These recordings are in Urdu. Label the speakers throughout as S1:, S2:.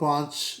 S1: 5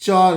S1: 4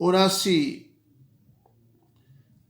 S1: 79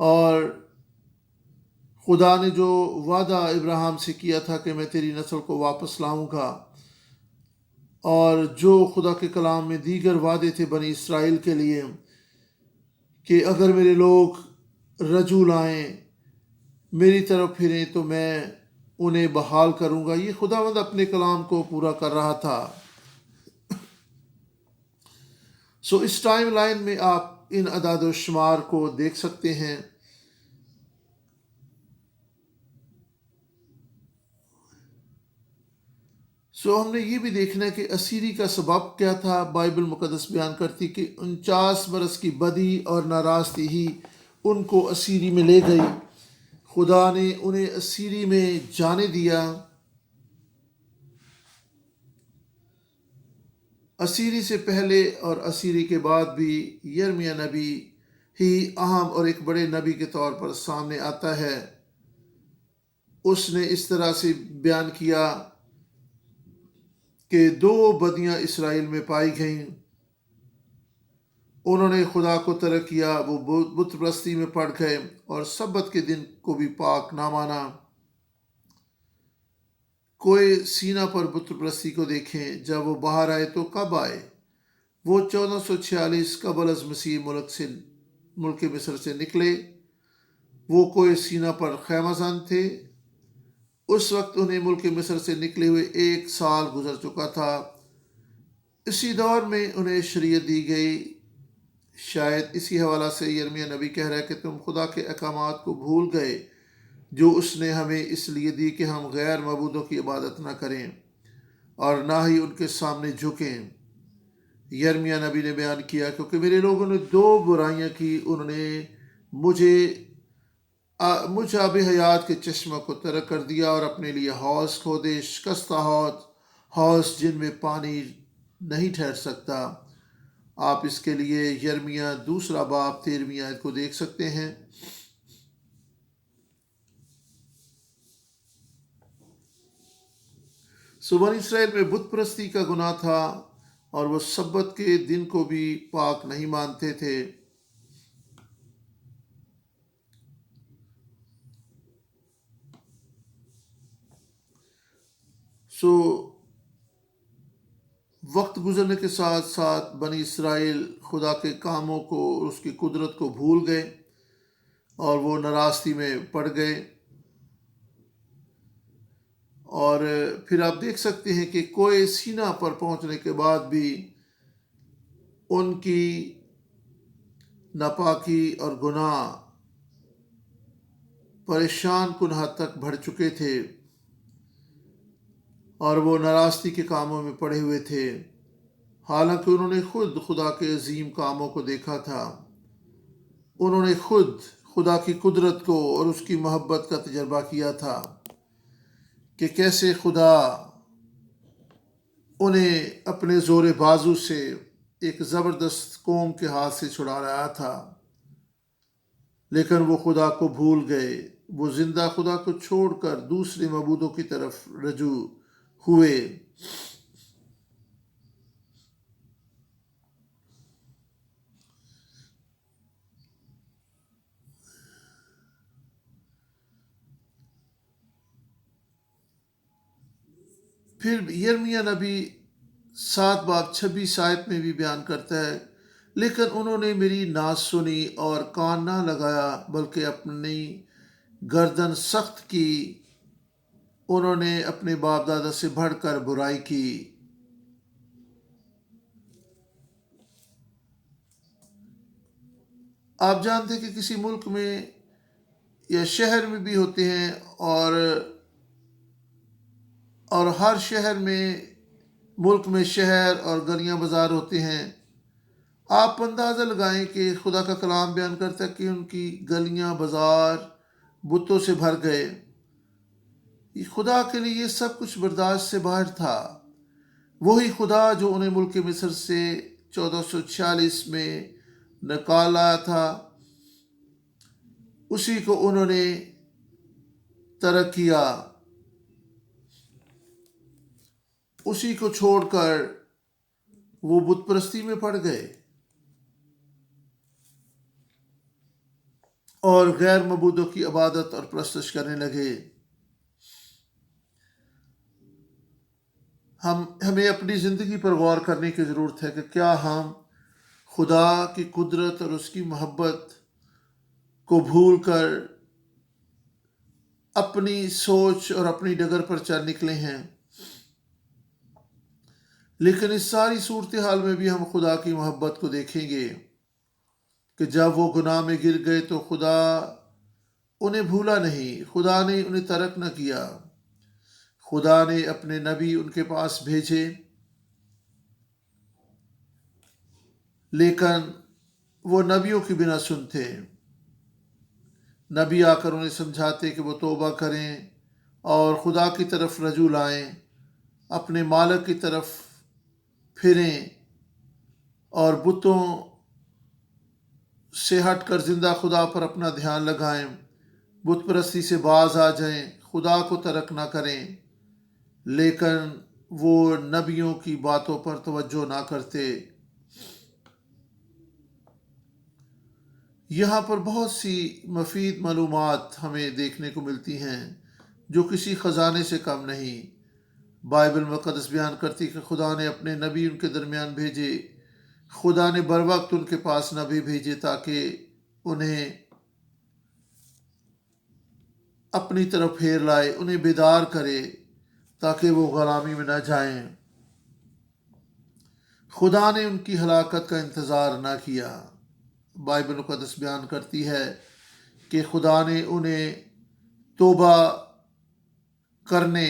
S1: اور خدا نے جو وعدہ ابراہیم سے کیا تھا کہ میں تیری نسل کو واپس لاؤں گا، اور جو خدا کے کلام میں دیگر وعدے تھے بنی اسرائیل کے لیے کہ اگر میرے لوگ رجوع لائیں، میری طرف پھریں تو میں انہیں بحال کروں گا، یہ خداوند اپنے کلام کو پورا کر رہا تھا۔ اس ٹائم لائن میں آپ ان اعداد و شمار کو دیکھ سکتے ہیں۔ ہم نے یہ بھی دیکھنا ہے کہ اسیری کا سبب کیا تھا۔ بائبل مقدس بیان کرتی کہ 49 برس کی بدی اور ناراستی ہی ان کو اسیری میں لے گئی۔ خدا نے انہیں اسیری میں جانے دیا۔ اسیری سے پہلے اور اسیری کے بعد بھی یرمیہ نبی ہی اہم اور ایک بڑے نبی کے طور پر سامنے آتا ہے۔ اس نے اس طرح سے بیان کیا کہ 2 بدیاں اسرائیل میں پائی گئیں۔ انہوں نے خدا کو ترک کیا، وہ بت پرستی میں پڑ گئے اور سبت کے دن کو بھی پاک نہ مانا۔ کوئی سینا پر بت پرستی کو دیکھیں، جب وہ باہر آئے تو کب آئے؟ وہ 1446 قبل از مسیح ملک مصر سے نکلے۔ وہ کوئی سینا پر خیمہ زن تھے۔ اس وقت انہیں ملک مصر سے نکلے ہوئے 1 سال گزر چکا تھا۔ اسی دور میں انہیں شریعت دی گئی۔ شاید اسی حوالہ سے یرمیہ نبی کہہ رہا ہے کہ تم خدا کے احکامات کو بھول گئے جو اس نے ہمیں اس لیے دی کہ ہم غیر معبودوں کی عبادت نہ کریں اور نہ ہی ان کے سامنے جھکیں۔ یرمیہ نبی نے بیان کیا کیونکہ میرے لوگوں نے 2 برائیاں کی، انہوں نے مجھ آب حیات کے چشمہ کو ترک کر دیا اور اپنے لیے حوض کھودے، شکستہ حوض جن میں پانی نہیں ٹھہر سکتا۔ آپ اس کے لیے یرمیہ 2 باب 13 آیت کو دیکھ سکتے ہیں۔ بنی اسرائیل میں بت پرستی کا گناہ تھا اور وہ سبت کے دن کو بھی پاک نہیں مانتے تھے۔ وقت گزرنے کے ساتھ ساتھ بنی اسرائیل خدا کے کاموں کو اور اس کی قدرت کو بھول گئے اور وہ ناراستی میں پڑ گئے۔ اور پھر آپ دیکھ سکتے ہیں کہ کوہ سینا پر پہنچنے کے بعد بھی ان کی ناپاکی اور گناہ پریشان کن حد تک بڑھ چکے تھے اور وہ ناراستی کے کاموں میں پڑے ہوئے تھے، حالانکہ انہوں نے خود خدا کے عظیم کاموں کو دیکھا تھا۔ انہوں نے خود خدا کی قدرت کو اور اس کی محبت کا تجربہ کیا تھا کہ کیسے خدا انہیں اپنے زور بازو سے ایک زبردست قوم کے ہاتھ سے چھڑا رہا تھا، لیکن وہ خدا کو بھول گئے۔ وہ زندہ خدا کو چھوڑ کر دوسرے معبودوں کی طرف رجوع ہوئے۔ پھر یرمیہ نبی 7 باب 26 آیت میں بھی بیان کرتا ہے، لیکن انہوں نے میری نہ سنی اور کان نہ لگایا بلکہ اپنی گردن سخت کی، انہوں نے اپنے باپ دادا سے بڑھ کر برائی کی۔ آپ جانتے ہیں کہ کسی ملک میں یا شہر میں بھی ہوتے ہیں اور ہر شہر میں ملک میں شہر اور گلیاں بازار ہوتے ہیں۔ آپ اندازہ لگائیں کہ خدا کا کلام بیان کرتا ہے کہ ان کی گلیاں بازار بتوں سے بھر گئے۔ خدا کے لیے یہ سب کچھ برداشت سے باہر تھا۔ وہی خدا جو انہیں ملک مصر سے 1446 میں نکالا تھا، اسی کو انہوں نے ترک کیا، اسی کو چھوڑ کر وہ بت پرستی میں پڑ گئے اور غیر معبودوں کی عبادت اور پرستش کرنے لگے۔ ہمیں اپنی زندگی پر غور کرنے کی ضرورت ہے کہ کیا ہم خدا کی قدرت اور اس کی محبت کو بھول کر اپنی سوچ اور اپنی ڈگر پر چل نکلے ہیں۔ لیکن اس ساری صورتحال میں بھی ہم خدا کی محبت کو دیکھیں گے کہ جب وہ گناہ میں گر گئے تو خدا انہیں بھولا نہیں، خدا نے انہیں ترک نہ کیا۔ خدا نے اپنے نبی ان کے پاس بھیجے، لیکن وہ نبیوں کی بنا سنتے۔ نبی آ کر انہیں سمجھاتے کہ وہ توبہ کریں اور خدا کی طرف رجوع لائیں، اپنے مالک کی طرف پھریں اور بتوں سے ہٹ کر زندہ خدا پر اپنا دھیان لگائیں، بت پرستی سے باز آ جائیں، خدا کو ترک نہ کریں۔ لیکن وہ نبیوں کی باتوں پر توجہ نہ کرتے۔ یہاں پر بہت سی مفید معلومات ہمیں دیکھنے کو ملتی ہیں جو کسی خزانے سے کم نہیں۔ بائبل مقدس بیان کرتی کہ خدا نے اپنے نبی ان کے درمیان بھیجے، خدا نے بر وقت ان کے پاس نبی بھیجے تاکہ انہیں اپنی طرف پھیر لائے، انہیں بیدار کرے تاکہ وہ غلامی میں نہ جائیں۔ خدا نے ان کی ہلاکت کا انتظار نہ کیا۔ بائبل مقدس بیان کرتی ہے کہ خدا نے انہیں توبہ کرنے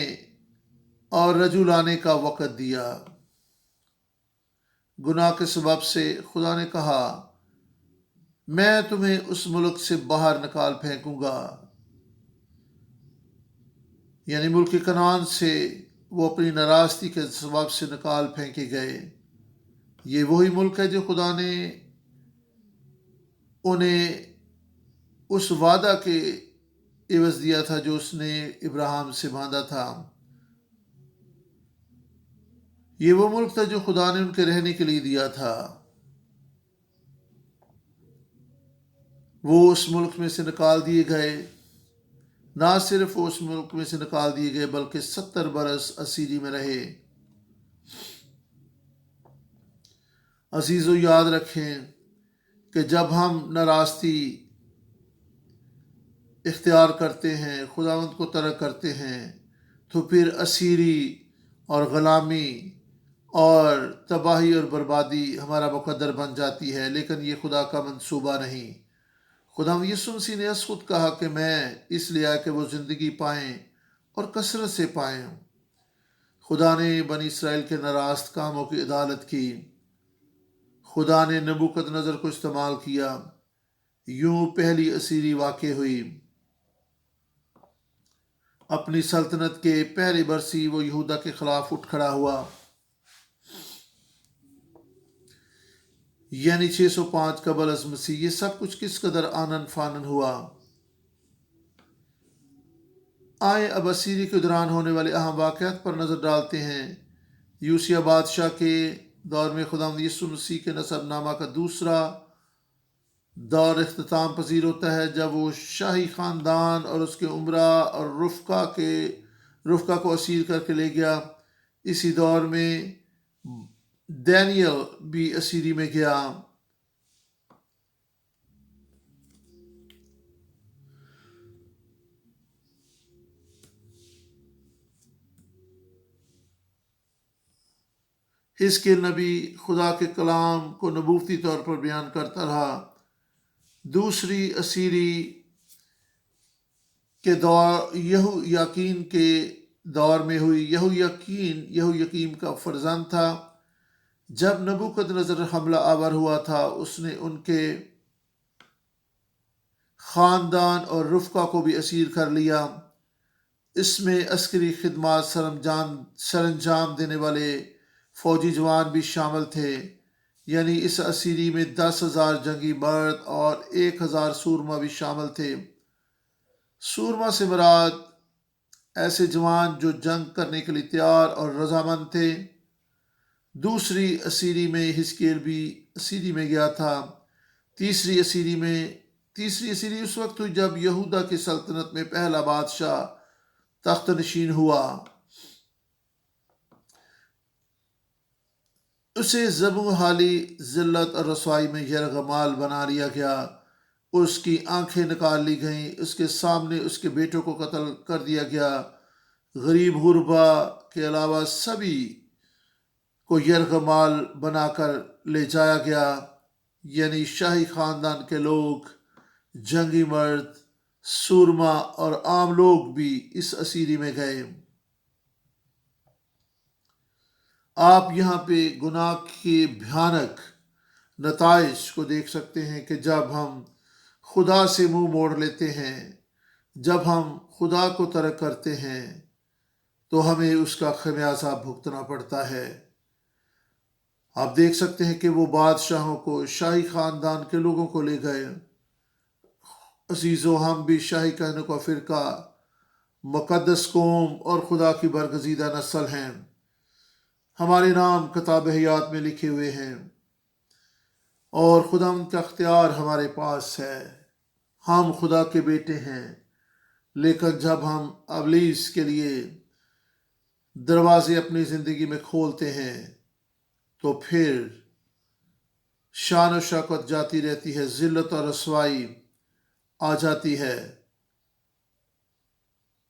S1: اور رجوع لانے کا وقت دیا۔ گناہ کے سبب سے خدا نے کہا میں تمہیں اس ملک سے باہر نکال پھینکوں گا، یعنی ملک کنعان سے وہ اپنی ناراستی کے سبب سے نکال پھینکے گئے۔ یہ وہی ملک ہے جو خدا نے انہیں اس وعدہ کے عوض دیا تھا جو اس نے ابراہیم سے باندھا تھا۔ یہ وہ ملک تھا جو خدا نے ان کے رہنے کے لیے دیا تھا۔ وہ اس ملک میں سے نکال دیے گئے، نہ صرف وہ اس ملک میں سے نکال دیے گئے بلکہ 70 برس اسیری میں رہے۔ عزیزو یاد رکھیں کہ جب ہم ناراستی اختیار کرتے ہیں، خداوند کو ترک کرتے ہیں، تو پھر اسیری اور غلامی اور تباہی اور بربادی ہمارا مقدر بن جاتی ہے۔ لیکن یہ خدا کا منصوبہ نہیں۔ خداوند یسوع مسیح نے اس خود کہا کہ میں اس لیے آیا کہ وہ زندگی پائیں اور کثرت سے پائیں۔ خدا نے بنی اسرائیل کے ناراست کاموں کی عدالت کی۔ خدا نے نبوکد نظر کو استعمال کیا۔ یوں پہلی اسیری واقع ہوئی۔ اپنی سلطنت کے پہلے برسی وہ یہودا کے خلاف اٹھ کھڑا ہوا، یعنی 605 قبل از مسیح۔ یہ سب کچھ کس قدر آنن فانن ہوا۔ آئیں اب اسیری کے دوران ہونے والے اہم واقعات پر نظر ڈالتے ہیں۔ یوسیہ بادشاہ کے دور میں خداوند یسوع مسیح کے نسب نامہ کا دوسرا دور اختتام پذیر ہوتا ہے جب وہ شاہی خاندان اور اس کے امراء اور رفقا کو اسیر کر کے لے گیا۔ اسی دور میں دانیل بھی اسیری میں گیا۔ حزقیل نبی خدا کے کلام کو نبوتی طور پر بیان کرتا رہا۔ دوسری اسیری کے دور یہویاکین کے دور میں ہوئی۔ یہویاکیم کا فرزند تھا۔ جب نبوکد نظر حملہ آور ہوا تھا اس نے ان کے خاندان اور رفقا کو بھی اسیر کر لیا۔ اس میں عسکری خدمات سرانجام دینے والے فوجی جوان بھی شامل تھے، یعنی اس اسیری میں 10,000 جنگی مرد اور 1,000 سورما بھی شامل تھے۔ سورما سے مراد ایسے جوان جو جنگ کرنے کے لیے تیار اور رضامند تھے۔ دوسری اسیری میں حزقیل بھی اسیری میں گیا تھا۔ تیسری اسیری میں تیسری اسیری اس وقت ہوئی جب یہودا کی سلطنت میں پہلا بادشاہ تخت نشین ہوا. اسے ذبح حالی ذلت اور رسوائی میں یرغمال بنا لیا گیا. اس کی آنکھیں نکال لی گئیں. اس کے سامنے اس کے بیٹوں کو قتل کر دیا گیا. غریب غربا کے علاوہ سبھی کو یرغمال بنا کر لے جایا گیا. یعنی شاہی خاندان کے لوگ، جنگی مرد، سورما اور عام لوگ بھی اس اسیری میں گئے. آپ یہاں پہ گناہ کے بھیانک نتائج کو دیکھ سکتے ہیں کہ جب ہم خدا سے منہ موڑ لیتے ہیں، جب ہم خدا کو ترک کرتے ہیں تو ہمیں اس کا خمیازہ بھگتنا پڑتا ہے. آپ دیکھ سکتے ہیں کہ وہ بادشاہوں کو، شاہی خاندان کے لوگوں کو لے گئے. عزیزو، ہم بھی شاہی کہنے کا فرقہ، مقدس قوم اور خدا کی برگزیدہ نسل ہیں. ہمارے نام کتاب حیات میں لکھے ہوئے ہیں اور خدا کا اختیار ہمارے پاس ہے. ہم خدا کے بیٹے ہیں. لیکن جب ہم ابلیس کے لیے دروازے اپنی زندگی میں کھولتے ہیں تو پھر شان و شوکت جاتی رہتی ہے، ذلت اور رسوائی آ جاتی ہے،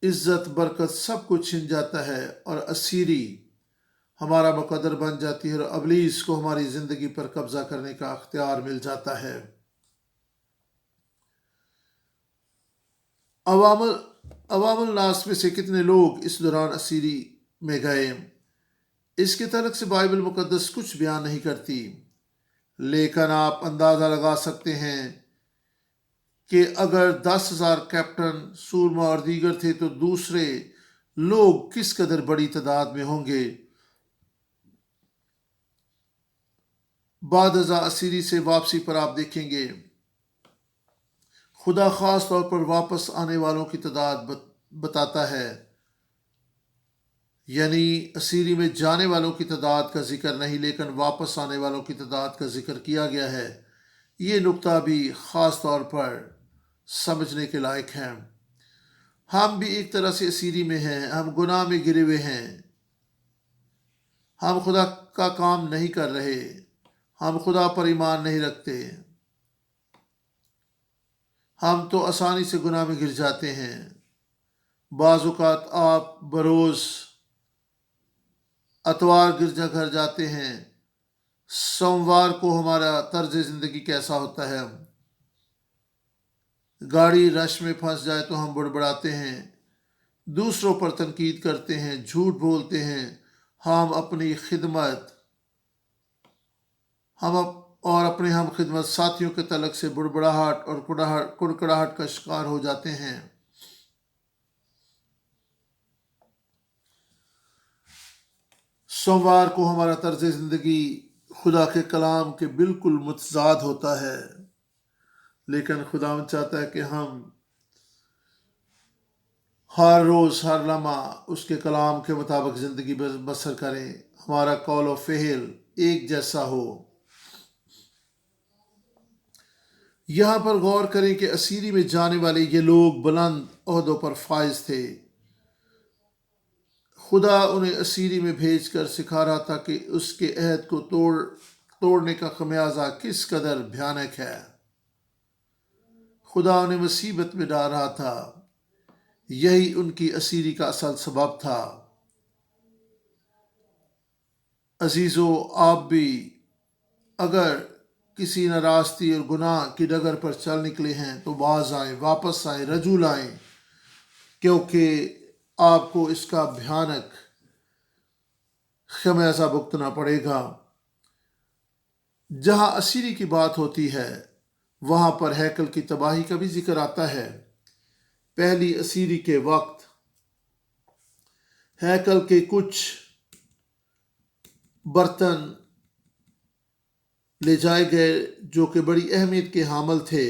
S1: عزت برکت سب کچھ چھن جاتا ہے اور اسیری ہمارا مقدر بن جاتی ہے اور ابلیس کو ہماری زندگی پر قبضہ کرنے کا اختیار مل جاتا ہے. عوام الناس میں سے کتنے لوگ اس دوران اسیری میں گئے، اس کے تعلق سے بائبل مقدس کچھ بیان نہیں کرتی. لیکن آپ اندازہ لگا سکتے ہیں کہ اگر 10,000 کیپٹن، سورما اور دیگر تھے تو دوسرے لوگ کس قدر بڑی تعداد میں ہوں گے. بعد ازاں اسیری سے واپسی پر آپ دیکھیں گے خدا خاص طور پر واپس آنے والوں کی تعداد بتاتا ہے. یعنی اسیری میں جانے والوں کی تعداد کا ذکر نہیں، لیکن واپس آنے والوں کی تعداد کا ذکر کیا گیا ہے. یہ نقطہ بھی خاص طور پر سمجھنے کے لائق ہے. ہم بھی ایک طرح سے اسیری میں ہیں. ہم گناہ میں گرے ہوئے ہیں. ہم خدا کا کام نہیں کر رہے. ہم خدا پر ایمان نہیں رکھتے. ہم تو آسانی سے گناہ میں گر جاتے ہیں. بعض اوقات آپ بروز اتوار گرجا گھر جاتے ہیں. سوموار کو ہمارا طرز زندگی کیسا ہوتا ہے؟ گاڑی رش میں پھنس جائے تو ہم بڑبڑاتے ہیں، دوسروں پر تنقید کرتے ہیں، جھوٹ بولتے ہیں. ہم اپنی خدمت اور اپنے ہم خدمت ساتھیوں کے تعلق سے بڑبڑاہٹ اور کڑکڑاہٹ کا شکار ہو جاتے ہیں. سوموار کو ہمارا طرز زندگی خدا کے کلام کے بالکل متضاد ہوتا ہے. لیکن خدا چاہتا ہے کہ ہم ہر روز ہر لمحہ اس کے کلام کے مطابق زندگی بسر کریں. ہمارا قول و فعل ایک جیسا ہو. یہاں پر غور کریں کہ اسیری میں جانے والے یہ لوگ بلند عہدوں پر فائز تھے. خدا انہیں اسیری میں بھیج کر سکھا رہا تھا کہ اس کے عہد کو توڑنے کا خمیازہ کس قدر بھیانک ہے. خدا انہیں مصیبت میں ڈال رہا تھا. یہی ان کی اسیری کا اصل سبب تھا. عزیزو، آپ بھی اگر کسی ناراستی اور گناہ کی ڈگر پر چل نکلے ہیں تو باز آئیں، واپس آئیں، رجوع لائیں، کیونکہ آپ کو اس کا بھیانک خمیازہ بھگتنا پڑے گا. جہاں اسیری کی بات ہوتی ہے وہاں پر ہیکل کی تباہی کا بھی ذکر آتا ہے. پہلی اسیری کے وقت ہیکل کے کچھ برتن لے جائے گئے جو کہ بڑی اہمیت کے حامل تھے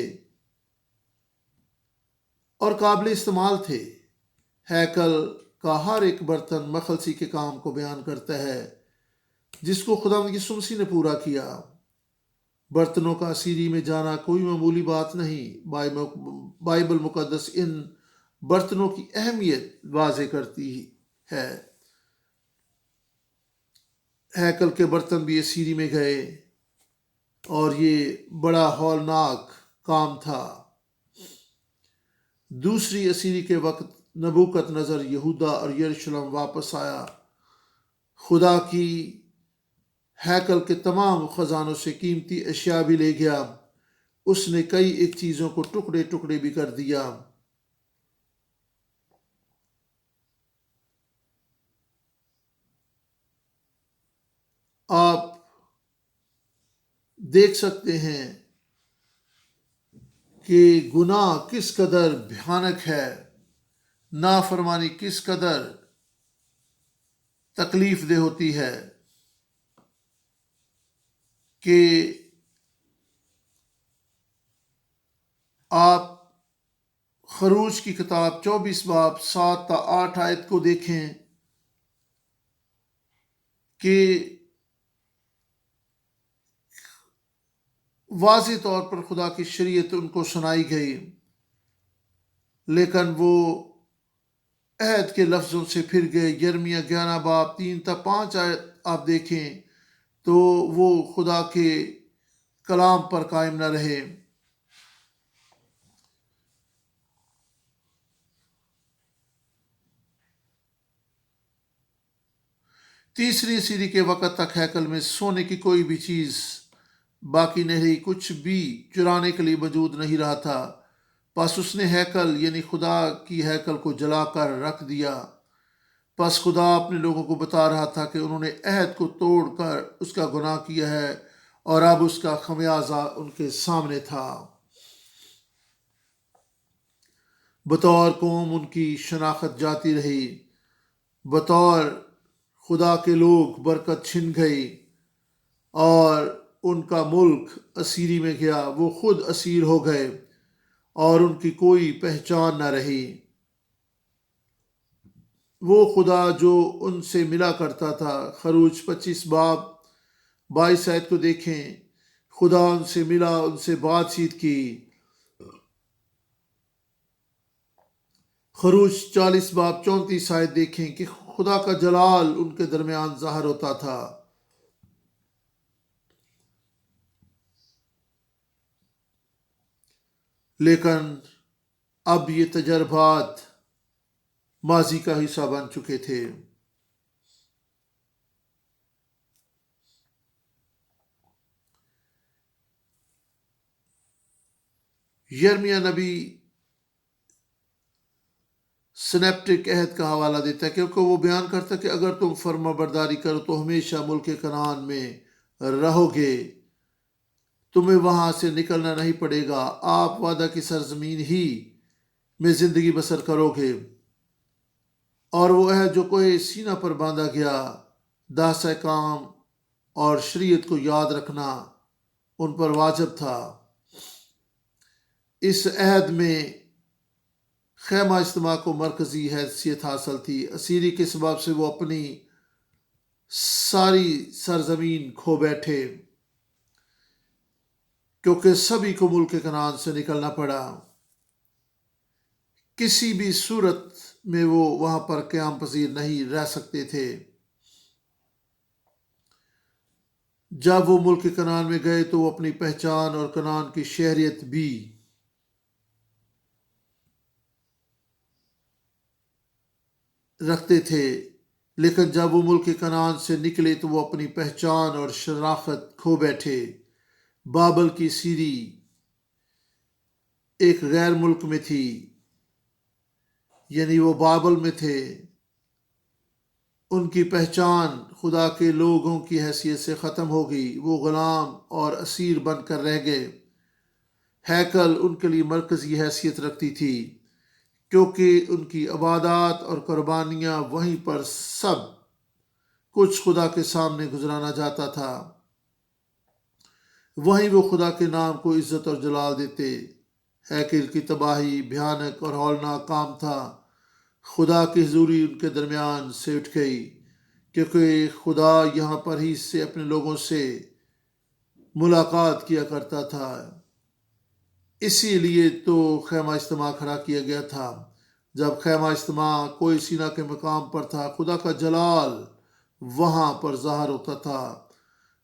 S1: اور قابل استعمال تھے. ہیکل کا ہر ایک برتن مخلصی کے کام کو بیان کرتا ہے جس کو خدا یسوع مسیح نے پورا کیا. برتنوں کا اسیری میں جانا کوئی معمولی بات نہیں۔ بائبل مقدس ان برتنوں کی اہمیت واضح کرتی ہے۔ ہیکل کے برتن بھی اسیری میں گئے اور یہ بڑا ہولناک کام تھا۔ دوسری اسیری کے وقت نبوکت نظر یہودا اور یروشلم واپس آیا، خدا کی ہیکل کے تمام خزانوں سے قیمتی اشیاء بھی لے گیا۔ اس نے کئی ایک چیزوں کو ٹکڑے ٹکڑے بھی کر دیا۔ آپ دیکھ سکتے ہیں کہ گناہ کس قدر بھیانک ہے، نافرمانی کس قدر تکلیف دہ ہوتی ہے، کہ آپ خروج کی کتاب 24 باب 7 تا 8 آیت کو دیکھیں کہ واضح طور پر خدا کی شریعت ان کو سنائی گئی، لیکن وہ عہد کے لفظوں سے پھر گئے۔ یرمیہ 11 باب 3 تا 5 آیت آپ دیکھیں تو وہ خدا کے کلام پر قائم نہ رہے۔ تیسری اسیری کے وقت تک ہیکل میں سونے کی کوئی بھی چیز باقی نہیں رہی، کچھ بھی چرانے کے لیے موجود نہیں رہا تھا۔ پس اس نے ہیکل یعنی خدا کی ہیکل کو جلا کر رکھ دیا۔ پس خدا اپنے لوگوں کو بتا رہا تھا کہ انہوں نے عہد کو توڑ کر اس کا گناہ کیا ہے، اور اب اس کا خمیازہ ان کے سامنے تھا۔ بطور قوم ان کی شناخت جاتی رہی، بطور خدا کے لوگ برکت چھن گئی، اور ان کا ملک اسیری میں گیا۔ وہ خود اسیر ہو گئے اور ان کی کوئی پہچان نہ رہی۔ وہ خدا جو ان سے ملا کرتا تھا، خروج 25 باب 22 آیت کو دیکھیں، خدا ان سے ملا، ان سے بات چیت کی۔ خروج 40 باب 34 آیت دیکھیں کہ خدا کا جلال ان کے درمیان ظاہر ہوتا تھا۔ لیکن اب یہ تجربات ماضی کا حصہ بن چکے تھے۔ یرمیہ نبی سنیپٹک عہد کا حوالہ دیتا ہے، کیونکہ وہ بیان کرتا ہے کہ اگر تم فرما برداری کرو تو ہمیشہ ملک کنعان میں رہو گے، تمہیں وہاں سے نکلنا نہیں پڑے گا، آپ وعدہ کی سرزمین ہی میں زندگی بسر کرو گے۔ اور وہ عہد جو کوہ سینا پر باندھا گیا، داس کام اور شریعت کو یاد رکھنا ان پر واجب تھا۔ اس عہد میں خیمہ اجتماع کو مرکزی حیثیت حاصل تھی۔ اسیری کے سبب سے وہ اپنی ساری سرزمین کھو بیٹھے، کیونکہ سبھی کو ملک کنعان سے نکلنا پڑا۔ کسی بھی صورت میں وہ وہاں پر قیام پذیر نہیں رہ سکتے تھے۔ جب وہ ملک کنعان میں گئے تو وہ اپنی پہچان اور کنعان کی شہریت بھی رکھتے تھے، لیکن جب وہ ملک کنعان سے نکلے تو وہ اپنی پہچان اور شناخت کھو بیٹھے۔ بابل کی سیری ایک غیر ملک میں تھی، یعنی وہ بابل میں تھے۔ ان کی پہچان خدا کے لوگوں کی حیثیت سے ختم ہو گئی، وہ غلام اور اسیر بن کر رہ گئے۔ ہیکل ان کے لیے مرکزی حیثیت رکھتی تھی، کیونکہ ان کی عبادات اور قربانیاں وہیں پر سب کچھ خدا کے سامنے گزرانا جاتا تھا۔ وہیں وہ خدا کے نام کو عزت اور جلال دیتے۔ ہیکل کی تباہی بھیانک اور ہولناک کام تھا۔ خدا کی حضوری ان کے درمیان سے اٹھ گئی، کیونکہ خدا یہاں پر ہی سے اپنے لوگوں سے ملاقات کیا کرتا تھا۔ اسی لیے تو خیمہ اجتماع کھڑا کیا گیا تھا۔ جب خیمہ اجتماع کوئی سینا کے مقام پر تھا، خدا کا جلال وہاں پر ظاہر ہوتا تھا۔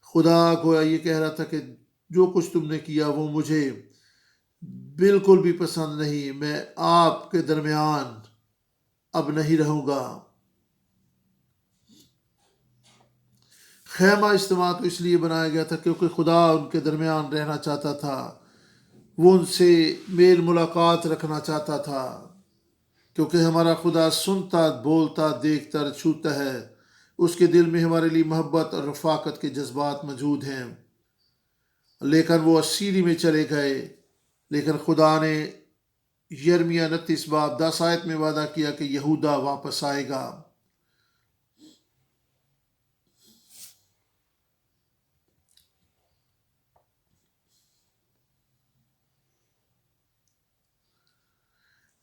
S1: خدا گویا یہ کہہ رہا تھا کہ جو کچھ تم نے کیا وہ مجھے بالکل بھی پسند نہیں، میں آپ کے درمیان اب نہیں رہوں گا۔ خیمہ اجتماع تو اس لیے بنایا گیا تھا کیونکہ خدا ان کے درمیان رہنا چاہتا تھا، وہ ان سے میل ملاقات رکھنا چاہتا تھا، کیونکہ ہمارا خدا سنتا، بولتا، دیکھتا، چھوتا ہے۔ اس کے دل میں ہمارے لیے محبت اور رفاقت کے جذبات موجود ہیں۔ لیکن وہ اسیری میں چلے گئے، لیکن خدا نے یرمیہ 29 باب 10 آیت میں وعدہ کیا کہ یہودا واپس آئے گا۔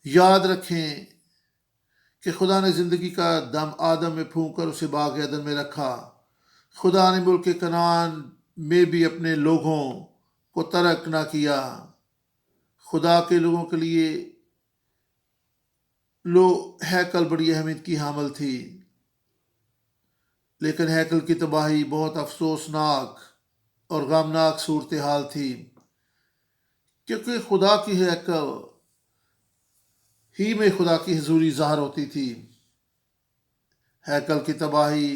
S1: یاد رکھیں کہ خدا نے زندگی کا دم آدم میں پھونک کر اسے باغ عدن میں رکھا۔ خدا نے ملک کنعان میں بھی اپنے لوگوں کو ترک نہ کیا۔ خدا کے لوگوں کے لیے ہیکل بڑی اہمیت کی حامل تھی، لیکن ہیکل کی تباہی بہت افسوسناک اور غمناک صورتحال تھی، کیونکہ خدا کی ہیکل ہی میں خدا کی حضوری ظاہر ہوتی تھی۔ ہیکل کی تباہی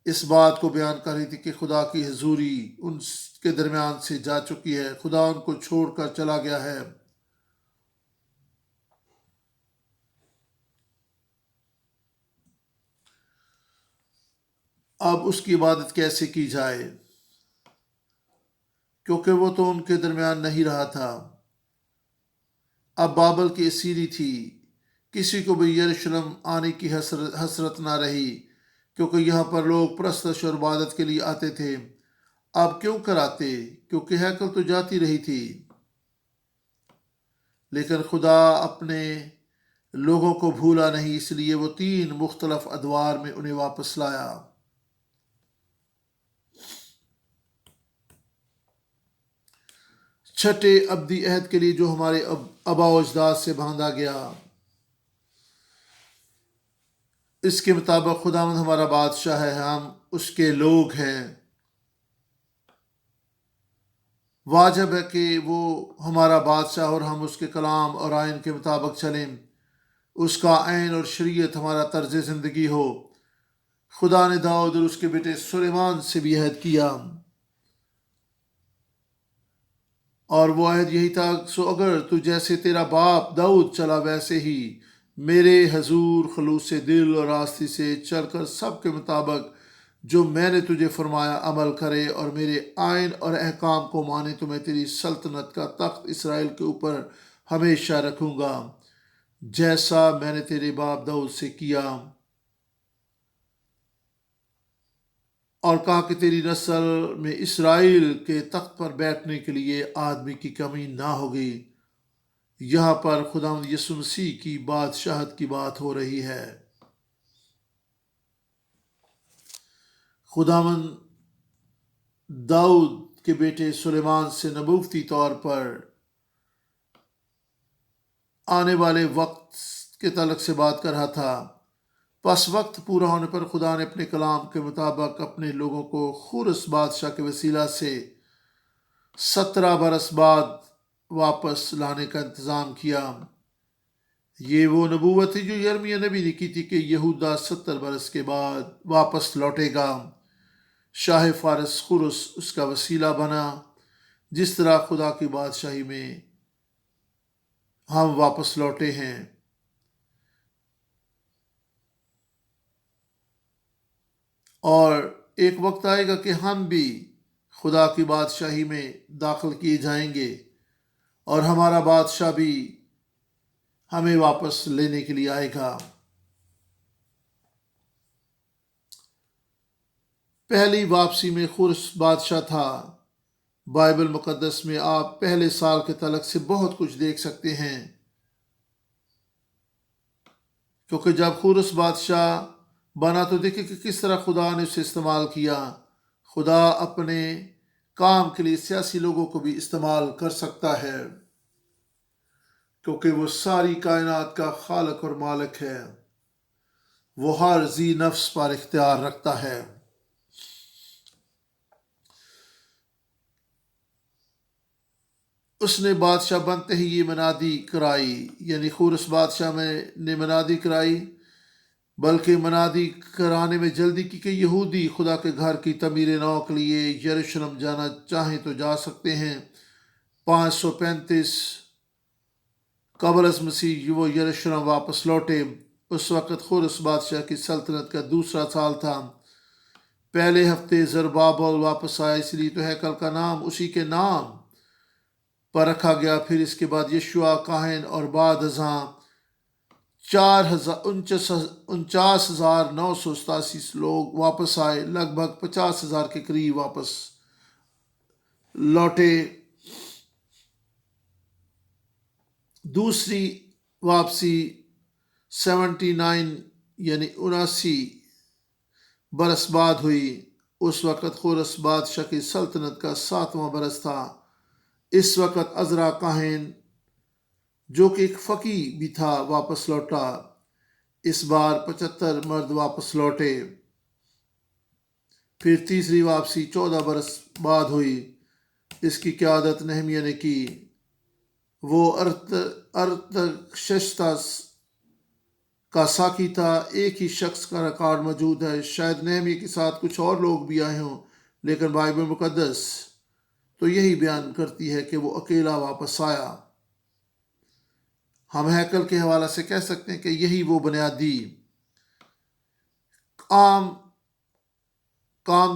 S1: اس بات کو بیان کر رہی تھی کہ خدا کی حضوری ان کے درمیان سے جا چکی ہے، خدا ان کو چھوڑ کر چلا گیا ہے۔ اب اس کی عبادت کیسے کی جائے، کیونکہ وہ تو ان کے درمیان نہیں رہا تھا۔ اب بابل کی اسیری تھی، کسی کو بھی یروشلم آنے کی حسرت نہ رہی، کیونکہ یہاں پر لوگ پرستش اور عبادت کے لیے آتے تھے۔ اب کیوں کر آتے؟ کیونکہ ہیکل تو جاتی رہی تھی۔ لیکن خدا اپنے لوگوں کو بھولا نہیں، اس لیے وہ 3 مختلف ادوار میں انہیں واپس لایا۔ چھٹے ابدی عہد کے لیے جو ہمارے آباء و اجداد سے باندھا گیا، اس کے مطابق خداوند ہمارا بادشاہ ہے، ہم اس کے لوگ ہیں۔ واجب ہے کہ وہ ہمارا بادشاہ اور ہم اس کے کلام اور آئین کے مطابق چلیں، اس کا آئین اور شریعت ہمارا طرز زندگی ہو۔ خدا نے داؤد اور اس کے بیٹے سلیمان سے بھی عہد کیا، اور وہ عہد یہی تھا، سو اگر تو جیسے تیرا باپ داؤد چلا ویسے ہی میرے حضور خلوص دل اور راستی سے چل کر سب کے مطابق جو میں نے تجھے فرمایا عمل کرے اور میرے آئین اور احکام کو مانے، تو میں تیری سلطنت کا تخت اسرائیل کے اوپر ہمیشہ رکھوں گا، جیسا میں نے تیرے باپ داؤد سے کیا۔ اور کہا کہ تیری نسل میں اسرائیل کے تخت پر بیٹھنے کے لیے آدمی کی کمی نہ ہوگی۔ یہاں پر خداوند یسوع مسیح کی بادشاہت کی بات ہو رہی ہے۔ خداوند داؤد کے بیٹے سلیمان سے نبوتی طور پر آنے والے وقت کے تعلق سے بات کر رہا تھا۔ پس وقت پورا ہونے پر خدا نے اپنے کلام کے مطابق اپنے لوگوں کو خورس بادشاہ کے وسیلہ سے 17 برس بعد واپس لانے کا انتظام کیا۔ یہ وہ نبوت تھی جو یرمیہ نبی نے کی تھی کہ یہودا 70 برس کے بعد واپس لوٹے گا۔ شاہ فارس خورس اس کا وسیلہ بنا، جس طرح خدا کی بادشاہی میں ہم واپس لوٹے ہیں۔ اور ایک وقت آئے گا کہ ہم بھی خدا کی بادشاہی میں داخل کیے جائیں گے، اور ہمارا بادشاہ بھی ہمیں واپس لینے کے لیے آئے گا۔ پہلی واپسی میں خورس بادشاہ تھا۔ بائبل مقدس میں آپ پہلے سال کے تعلق سے بہت کچھ دیکھ سکتے ہیں، کیونکہ جب خورس بادشاہ بنا تو دیکھیں کہ کس طرح خدا نے اسے استعمال کیا۔ خدا اپنے کام کے لیے سیاسی لوگوں کو بھی استعمال کر سکتا ہے، کیونکہ وہ ساری کائنات کا خالق اور مالک ہے، وہ ہر ذی نفس پر اختیار رکھتا ہے۔ اس نے بادشاہ بنتے ہی یہ منادی کرائی، یعنی خورس بادشاہ نے منادی کرائی، بلکہ منادی کرانے میں جلدی کی کہ یہودی خدا کے گھر کی تعمیر نو کے لیے یروشلم جانا چاہیں تو جا سکتے ہیں۔ 535 قبل از مسیح وہ یروشلم واپس لوٹے۔ اس وقت خورس بادشاہ کی سلطنت کا دوسرا سال تھا۔ پہلے ہفتے زربابل واپس آیا، اس لیے تو ہیکل کا نام اسی کے نام پر رکھا گیا۔ پھر اس کے بعد یشوع کاہن اور بعد ازاں 49,987 لوگ واپس آئے، لگ بھگ 50,000 کے قریب واپس لوٹے۔ دوسری واپسی 79 یعنی 79 برس بعد ہوئی۔ اس وقت خورس بادشاہ کی سلطنت کا 7واں برس تھا۔ اس وقت عزرا کاہن جو کہ ایک فقیہ بھی تھا واپس لوٹا۔ اس بار 75 مرد واپس لوٹے۔ پھر تیسری واپسی 14 برس بعد ہوئی۔ اس کی قیادت نہمیہ نے کی۔ وہ ارتششتس کا ساقی تھا۔ ایک ہی شخص کا ریکارڈ موجود ہے، شاید نہمیہ کے ساتھ کچھ اور لوگ بھی آئے ہوں، لیکن بائبل مقدس تو یہی بیان کرتی ہے کہ وہ اکیلا واپس آیا۔ ہم ہیکل کے حوالے سے کہہ سکتے ہیں کہ یہی وہ بنیادی کام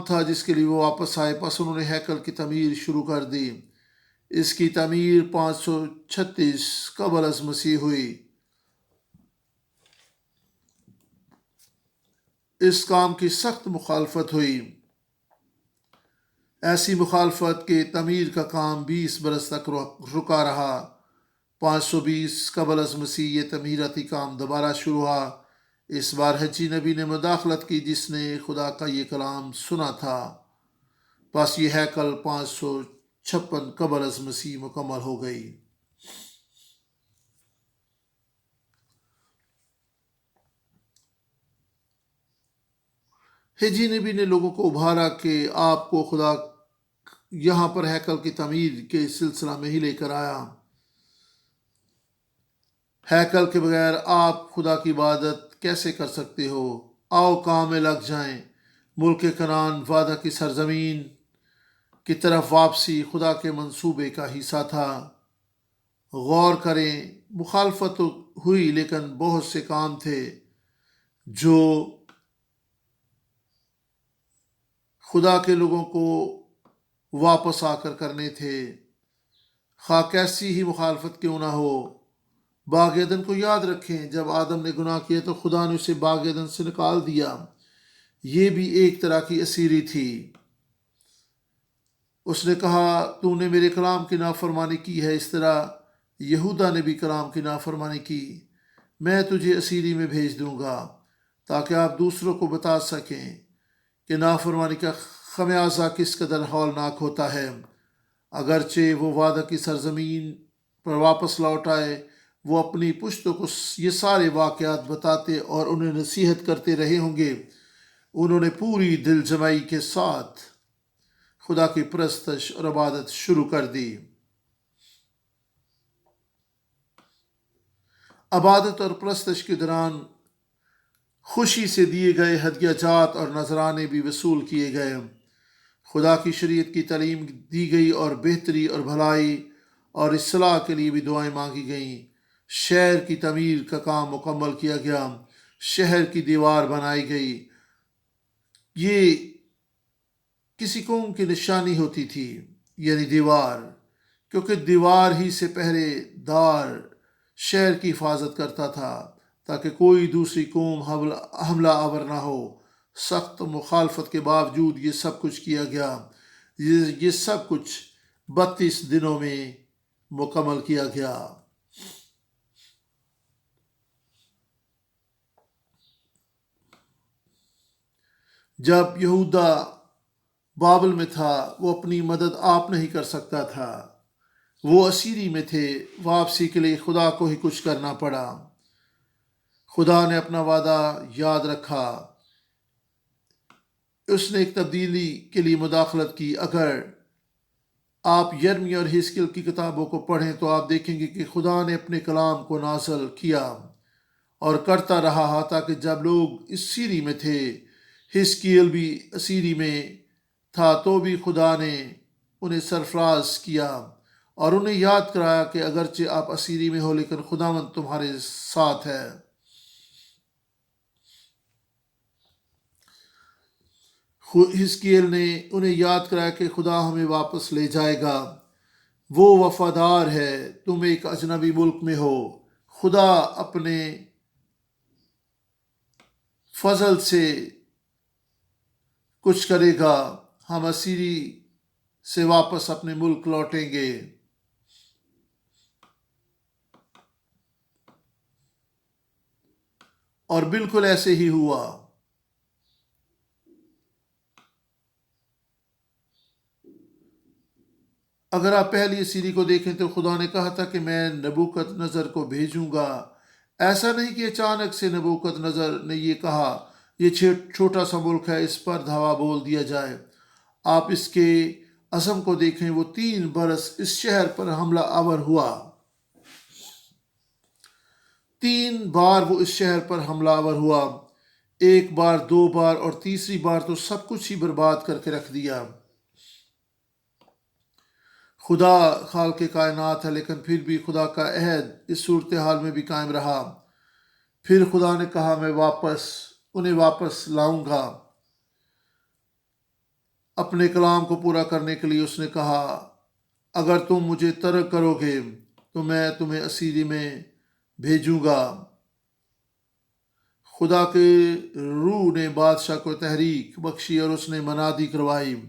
S1: تھا جس کے لیے وہ واپس آئے۔ پس انہوں نے ہیکل کی تعمیر شروع کر دی۔ اس کی تعمیر 536 قبل از مسیح ہوئی۔ اس کام کی سخت مخالفت ہوئی، ایسی مخالفت کہ تعمیر کا کام 20 برس تک رکا رہا۔ 520 قبل از مسیح یہ تعمیراتی کام دوبارہ شروع ہوا۔ اس بار حجی نبی نے مداخلت کی جس نے خدا کا یہ کلام سنا تھا۔ پس یہ ہیکل 556 قبل از مسیح مکمل ہو گئی۔ حجی نبی نے لوگوں کو ابھارا کہ آپ کو خدا یہاں پر ہیکل کی تعمیر کے سلسلہ میں ہی لے کر آیا۔ ہیکل کے بغیر آپ خدا کی عبادت کیسے کر سکتے ہو؟ آؤ کام میں لگ جائیں۔ ملک کنعان وعدہ کی سرزمین کی طرف واپسی خدا کے منصوبے کا حصہ تھا۔ غور کریں، مخالفت ہوئی لیکن بہت سے کام تھے جو خدا کے لوگوں کو واپس آ کر کرنے تھے، خواہ کیسی ہی مخالفت کیوں نہ ہو۔ باغ عدن کو یاد رکھیں، جب آدم نے گناہ کیا تو خدا نے اسے باغ عدن سے نکال دیا۔ یہ بھی ایک طرح کی اسیری تھی۔ اس نے کہا تو نے میرے کلام کی نافرمانی کی ہے، اس طرح یہودا نے بھی کلام کی نافرمانی کی۔ میں تجھے اسیری میں بھیج دوں گا تاکہ آپ دوسروں کو بتا سکیں کہ نافرمانی کا خمیازہ کس قدر ہولناک ہوتا ہے۔ اگرچہ وہ وعدہ کی سرزمین پر واپس لوٹ آئے، وہ اپنی پشتوں کو یہ سارے واقعات بتاتے اور انہیں نصیحت کرتے رہے ہوں گے۔ انہوں نے پوری دل جمعی کے ساتھ خدا کی پرستش اور عبادت شروع کر دی۔ عبادت اور پرستش کے دوران خوشی سے دیے گئے ہدیہ جات اور نذرانے بھی وصول کیے گئے۔ خدا کی شریعت کی تعلیم دی گئی اور بہتری اور بھلائی اور اصلاح کے لیے بھی دعائیں مانگی گئیں۔ شہر کی تعمیر کا کام مکمل کیا گیا۔ شہر کی دیوار بنائی گئی۔ یہ کسی قوم کی نشانی ہوتی تھی، یعنی دیوار، کیونکہ دیوار ہی سے پہرے دار شہر کی حفاظت کرتا تھا تاکہ کوئی دوسری قوم حملہ آور نہ ہو۔ سخت مخالفت کے باوجود یہ سب کچھ کیا گیا۔ یہ سب کچھ 32 دنوں میں مکمل کیا گیا۔ جب یہودا بابل میں تھا، وہ اپنی مدد آپ نہیں کر سکتا تھا، وہ اسیری میں تھے، واپسی کے لیے خدا کو ہی کچھ کرنا پڑا۔ خدا نے اپنا وعدہ یاد رکھا، اس نے ایک تبدیلی کے لیے مداخلت کی۔ اگر آپ یرمیہ اور حزقیل کی کتابوں کو پڑھیں تو آپ دیکھیں گے کہ خدا نے اپنے کلام کو نازل کیا اور کرتا رہا، حتیٰ کہ جب لوگ اسیری میں تھے، حزقیل بھی اسیری میں تھا، تو بھی خدا نے انہیں سرفراز کیا اور انہیں یاد کرایا کہ اگرچہ آپ اسیری میں ہو لیکن خداوند تمہارے ساتھ ہے۔ حزقیل نے انہیں یاد کرایا کہ خدا ہمیں واپس لے جائے گا، وہ وفادار ہے، تم ایک اجنبی ملک میں ہو، خدا اپنے فضل سے کچھ کرے گا، ہم اسیری سے واپس اپنے ملک لوٹیں گے۔ اور بالکل ایسے ہی ہوا۔ اگر آپ پہلی اسیری کو دیکھیں تو خدا نے کہا تھا کہ میں نبوکت نظر کو بھیجوں گا۔ ایسا نہیں کہ اچانک سے نبوکت نظر نے یہ کہا یہ چھوٹا سا ملک ہے، اس پر دھاوا بول دیا جائے۔ آپ اس کے عزم کو دیکھیں، وہ 3 برس اس شہر پر حملہ آور ہوا، 3 بار وہ اس شہر پر حملہ آور ہوا، 1 بار، 2 بار اور تیسری بار تو سب کچھ ہی برباد کر کے رکھ دیا۔ خدا خالق کائنات ہے، لیکن پھر بھی خدا کا عہد اس صورتحال میں بھی قائم رہا۔ پھر خدا نے کہا میں انہیں واپس لاؤں گا۔ اپنے کلام کو پورا کرنے کے لیے اس نے کہا اگر تم مجھے ترک کرو گے تو میں تمہیں اسیری میں بھیجوں گا۔ خدا کے روح نے بادشاہ کو تحریک بخشی اور اس نے منادی کروائی،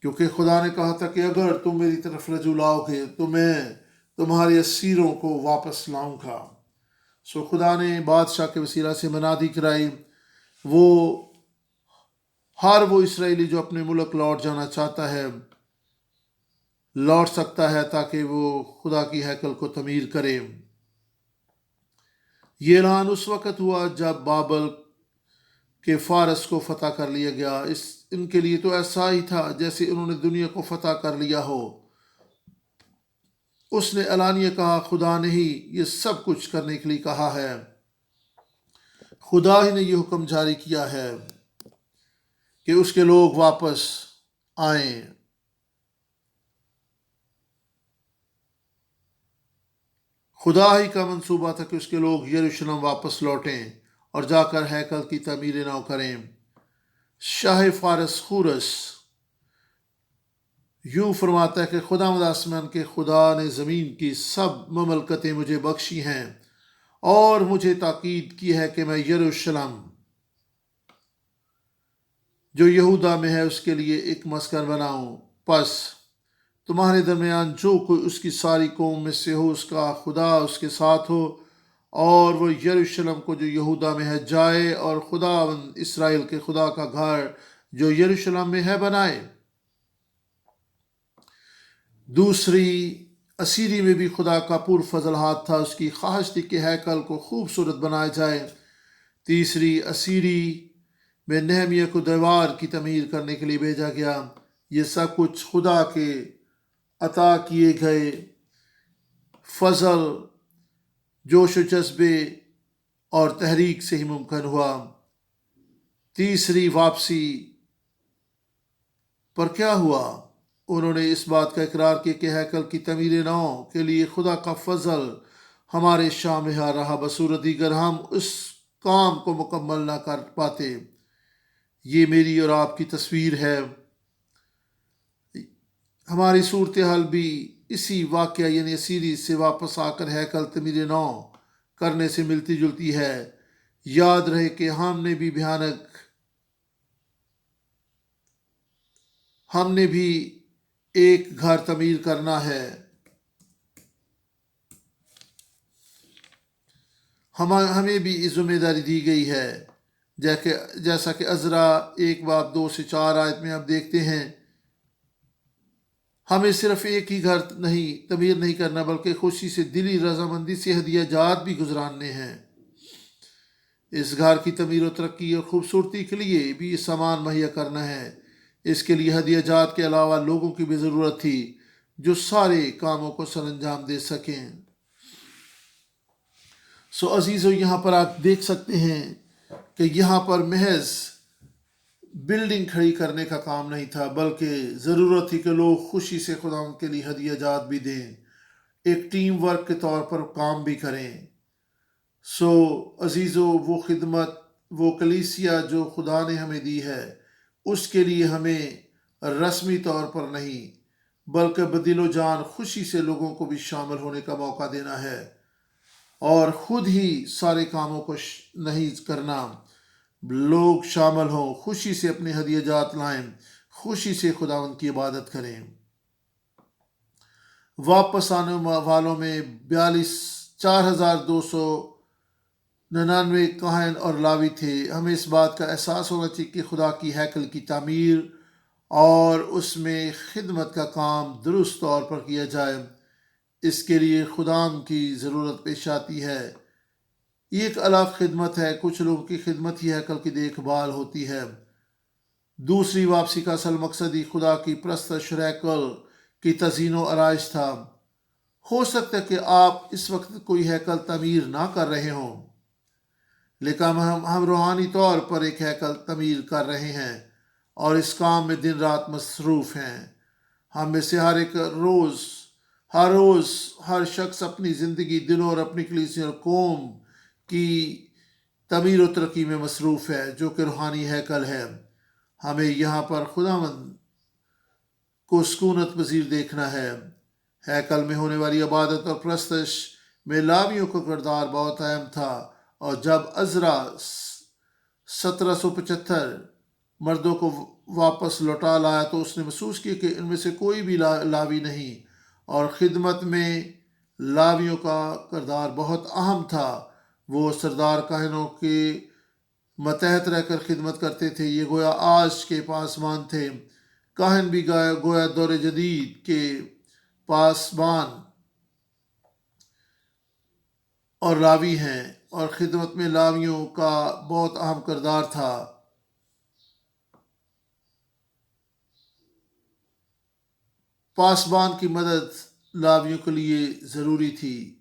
S1: کیونکہ خدا نے کہا تھا کہ اگر تم میری طرف رجوع لاؤ گے تو میں تمہارے اسیروں کو واپس لاؤں گا۔ سو خدا نے بادشاہ کے وسیلہ سے منادی کرائی، ہر وہ اسرائیلی جو اپنے ملک لوٹ جانا چاہتا ہے لوٹ سکتا ہے تاکہ وہ خدا کی ہیکل کو تعمیر کرے۔ یہ اعلان اس وقت ہوا جب بابل کہ فارس کو فتح کر لیا گیا۔ ان کے لیے تو ایسا ہی تھا جیسے انہوں نے دنیا کو فتح کر لیا ہو۔ اس نے اعلانیہ کہا خدا نے ہی یہ سب کچھ کرنے کے لیے کہا ہے، خدا ہی نے یہ حکم جاری کیا ہے کہ اس کے لوگ واپس آئیں۔ خدا ہی کا منصوبہ تھا کہ اس کے لوگ یروشلم واپس لوٹیں اور جا کر ہیکل کی تعمیر نو کریں۔ شاہ فارس خورس یوں فرماتا ہے کہ خداوند آسمان کے خدا نے زمین کی سب مملکتیں مجھے بخشی ہیں اور مجھے تاکید کی ہے کہ میں یروشلم جو یہودا میں ہے اس کے لیے ایک مسکن بناؤں۔ پس تمہارے درمیان جو کوئی اس کی ساری قوم میں سے ہو، اس کا خدا اس کے ساتھ ہو، اور وہ یروشلم کو جو یہودا میں ہے جائے اور خداوند اسرائیل کے خدا کا گھر جو یروشلم میں ہے بنائے۔ دوسری اسیری میں بھی خدا کا پر فضل ہاتھ تھا، اس کی خواہش تھی کہ ہیکل کو خوبصورت بنایا جائے۔ تیسری اسیری میں نہمیہ کو دیوار کی تعمیر کرنے کے لیے بھیجا گیا۔ یہ سب کچھ خدا کے عطا کیے گئے فضل، جوش و جذبے اور تحریک سے ہی ممکن ہوا۔ تیسری واپسی پر کیا ہوا؟ انہوں نے اس بات کا اقرار کیا کہ ہیکل کی تعمیر نو کے لیے خدا کا فضل ہمارے شامل رہا، بصورت دیگر ہم اس کام کو مکمل نہ کر پاتے۔ یہ میری اور آپ کی تصویر ہے۔ ہماری صورتحال بھی اسی واقعہ یعنی اسیری سے واپس آ کر ہیکل تعمیر نو کرنے سے ملتی جلتی ہے۔ یاد رہے کہ ہم نے بھی ایک گھر تعمیر کرنا ہے۔ ہمیں بھی ذمہ داری دی گئی ہے۔ جیسا کہ عزرا 1:2-4 میں آپ دیکھتے ہیں، ہمیں صرف ایک ہی گھر نہیں تعمیر نہیں کرنا بلکہ خوشی سے دلی رضامندی سے ہدیہ جات بھی گزراننے ہیں۔ اس گھر کی تعمیر و ترقی اور خوبصورتی کے لیے بھی سامان مہیا کرنا ہے۔ اس کے لیے ہدیہ جات کے علاوہ لوگوں کی بھی ضرورت تھی جو سارے کاموں کو سر انجام دے سکیں۔ عزیزو، یہاں پر آپ دیکھ سکتے ہیں کہ یہاں پر محض بلڈنگ کھڑی کرنے کا کام نہیں تھا بلکہ ضرورت تھی کہ لوگ خوشی سے خدا کے لیے ہدیہ جات بھی دیں، ایک ٹیم ورک کے طور پر کام بھی کریں۔ عزیزو، وہ خدمت، وہ کلیسیا جو خدا نے ہمیں دی ہے، اس کے لیے ہمیں رسمی طور پر نہیں بلکہ بدل و جان خوشی سے لوگوں کو بھی شامل ہونے کا موقع دینا ہے، اور خود ہی سارے کاموں کو نہیں کرنا۔ لوگ شامل ہوں، خوشی سے اپنے ہدیہ جات لائیں، خوشی سے خداوند کی عبادت کریں۔ واپس آنے والوں میں 4,299 کاہن اور لاوی تھے۔ ہمیں اس بات کا احساس ہونا چاہیے کہ خدا کی ہیکل کی تعمیر اور اس میں خدمت کا کام درست طور پر کیا جائے، اس کے لیے خدام کی ضرورت پیش آتی ہے۔ یہ ایک الگ خدمت ہے، کچھ لوگوں کی خدمت ہی ہیکل کی دیکھ بھال ہوتی ہے۔ دوسری واپسی کا اصل مقصد ہی خدا کی پرستش اور ہیکل کی تزئین و آرائش تھا۔ ہو سکتا ہے کہ آپ اس وقت کوئی ہیکل تعمیر نہ کر رہے ہوں، لیکن ہم روحانی طور پر ایک ہیکل تعمیر کر رہے ہیں اور اس کام میں دن رات مصروف ہیں۔ ہم میں سے ہر روز ہر شخص اپنی زندگی، دنوں اور اپنی کلیسیا اور قوم کی تعمیر و ترقی میں مصروف ہے، جو کہ روحانی ہیکل ہے۔ ہمیں یہاں پر خداوند کو سکونت پذیر دیکھنا ہے۔ ہیکل میں ہونے والی عبادت اور پرستش میں لاویوں کا کردار بہت اہم تھا، اور جب عزرا 1775 مردوں کو واپس لوٹا لایا تو اس نے محسوس کیا کہ ان میں سے کوئی بھی لاوی نہیں، اور خدمت میں لاویوں کا کردار بہت اہم تھا۔ وہ سردار کاہنوں کے ماتحت رہ کر خدمت کرتے تھے۔ یہ گویا آج کے پاسبان تھے۔ کاہن بھی گویا دور جدید کے پاسبان اور لاوی ہیں، اور خدمت میں لاویوں کا بہت اہم کردار تھا۔ پاسبان کی مدد لاویوں کے لیے ضروری تھی۔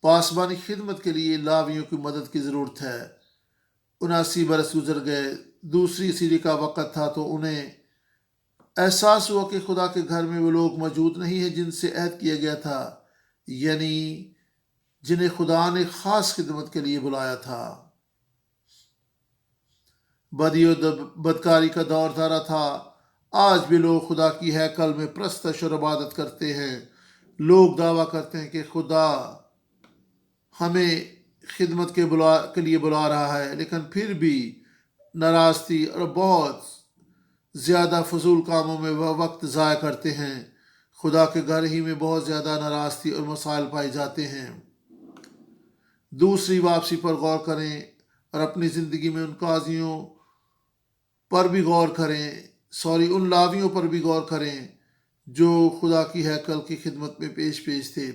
S1: پاسبانی خدمت کے لیے لاویوں کی مدد کی ضرورت ہے۔ 79 برس گزر گئے، دوسری اسیری کا وقت تھا، تو انہیں احساس ہوا کہ خدا کے گھر میں وہ لوگ موجود نہیں ہیں جن سے عہد کیا گیا تھا، یعنی جنہیں خدا نے خاص خدمت کے لیے بلایا تھا۔ بدی و بدکاری کا دور دارا تھا۔ آج بھی لوگ خدا کی ہیکل میں پرستش اور عبادت کرتے ہیں۔ لوگ دعویٰ کرتے ہیں کہ خدا ہمیں خدمت کے لیے بلا رہا ہے، لیکن پھر بھی ناراض تھی اور بہت زیادہ فضول کاموں میں وہ وقت ضائع کرتے ہیں۔ خدا کے گھر ہی میں بہت زیادہ ناراضگی اور مسائل پائے جاتے ہیں۔ دوسری واپسی پر غور کریں اور اپنی زندگی میں ان قاضیوں پر بھی غور کریں، ان لاویوں پر بھی غور کریں جو خدا کی ہیکل کی خدمت میں پیش تھے۔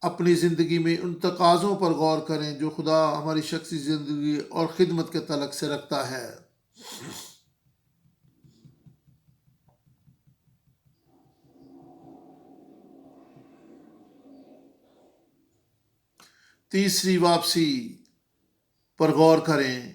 S1: اپنی زندگی میں ان تقاضوں پر غور کریں جو خدا ہماری شخصی زندگی اور خدمت کے تعلق سے رکھتا ہے۔ تیسری واپسی پر غور کریں۔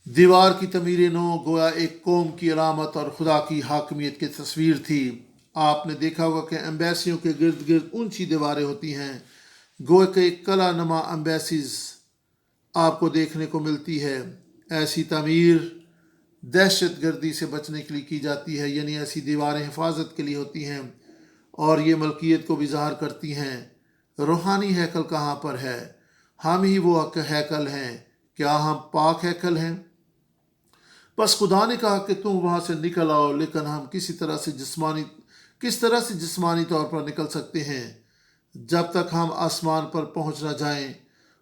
S1: دیوار کی تعمیر نو گویا ایک قوم کی علامت اور خدا کی حاکمیت کی تصویر تھی۔ آپ نے دیکھا ہوگا کہ ایمبیسیوں کے گرد گرد اونچی دیواریں ہوتی ہیں، گویا کہ ایک کلا نما ایمبیسیز آپ کو دیکھنے کو ملتی ہے۔ ایسی تعمیر دہشت گردی سے بچنے کے لیے کی جاتی ہے، یعنی ایسی دیواریں حفاظت کے لیے ہوتی ہیں اور یہ ملکیت کو بھی ظاہر کرتی ہیں۔ روحانی ہیکل کہاں پر ہے؟ ہم ہی وہ ہیکل ہیں۔ کیا ہم پاک ہیکل ہیں؟ بس خدا نے کہا کہ تم وہاں سے نکل آؤ، لیکن ہم کسی طرح سے کس طرح سے جسمانی طور پر نکل سکتے ہیں؟ جب تک ہم آسمان پر پہنچ نہ جائیں